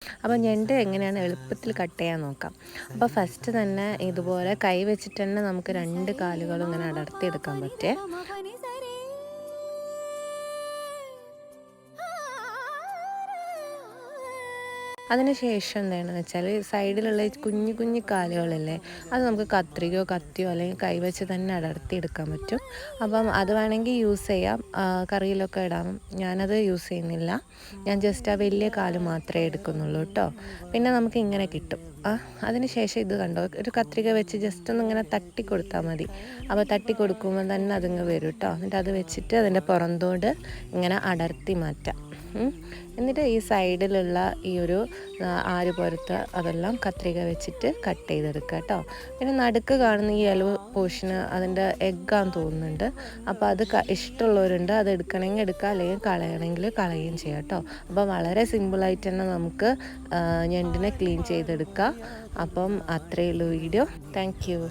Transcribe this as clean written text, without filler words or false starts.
അപ്പോൾ ഞണ്ട് എങ്ങനെയാണ് എളുപ്പത്തിൽ കട്ട് ചെയ്യാൻ നോക്കാം. അപ്പോൾ ഫസ്റ്റ് തന്നെ ഇതുപോലെ കൈ വെച്ചിട്ട് തന്നെ നമുക്ക് രണ്ട് കാലുകളും ഇങ്ങനെ അടർത്തിയെടുക്കാൻ പറ്റേ. അതിനുശേഷം എന്താണെന്ന് വെച്ചാൽ സൈഡിലുള്ള കുഞ്ഞു കുഞ്ഞു കാലുകളില്ലേ, അത് നമുക്ക് കത്രികയോ കത്തിയോ അല്ലെങ്കിൽ കൈവച്ച് തന്നെ അടർത്തിയെടുക്കാൻ പറ്റും. അപ്പം അത് വേണമെങ്കിൽ യൂസ് ചെയ്യാം, കറിയിലൊക്കെ ഇടാം. ഞാനത് യൂസ് ചെയ്യുന്നില്ല, ഞാൻ ജസ്റ്റ് ആ വലിയ കാല് മാത്രമേ എടുക്കുന്നുള്ളൂ കേട്ടോ. പിന്നെ നമുക്ക് ഇങ്ങനെ കിട്ടും. അതിനുശേഷം ഇത് കണ്ടോ, ഒരു കത്രിക വെച്ച് ജസ്റ്റ് ഒന്ന് ഇങ്ങനെ തട്ടി കൊടുത്താൽ മതി. അപ്പോൾ തട്ടി കൊടുക്കുമ്പോൾ തന്നെ അതിങ്ങ് വരും കേട്ടോ. എന്നിട്ട് അത് വെച്ചിട്ട് അതിൻ്റെ പുറന്തോട് ഇങ്ങനെ അടർത്തി മാറ്റാം. എന്നിട്ട് ഈ സൈഡിലുള്ള ഈ ഒരു ആര് പുറത്ത് അതെല്ലാം കത്രിക വെച്ചിട്ട് കട്ട് ചെയ്തെടുക്കുക കേട്ടോ. പിന്നെ നടുക്ക് കാണുന്ന ഈ യെല്ലോ പോർഷന് അതിൻ്റെ എഗ്ഗാന്ന് തോന്നുന്നുണ്ട്. അപ്പോൾ അത് ഇഷ്ടമുള്ളവരുണ്ട്, അത് എടുക്കണമെങ്കിൽ എടുക്കുക, അല്ലെങ്കിൽ കളയണമെങ്കിൽ കളയുകയും ചെയ്യാം കേട്ടോ. അപ്പോൾ വളരെ സിമ്പിളായിട്ട് തന്നെ നമുക്ക് ഞണ്ടിനെ ക്ലീൻ ചെയ്തെടുക്കാം. അപ്പം അത്രയേ ഉള്ളൂ വീഡിയോ. Thank you.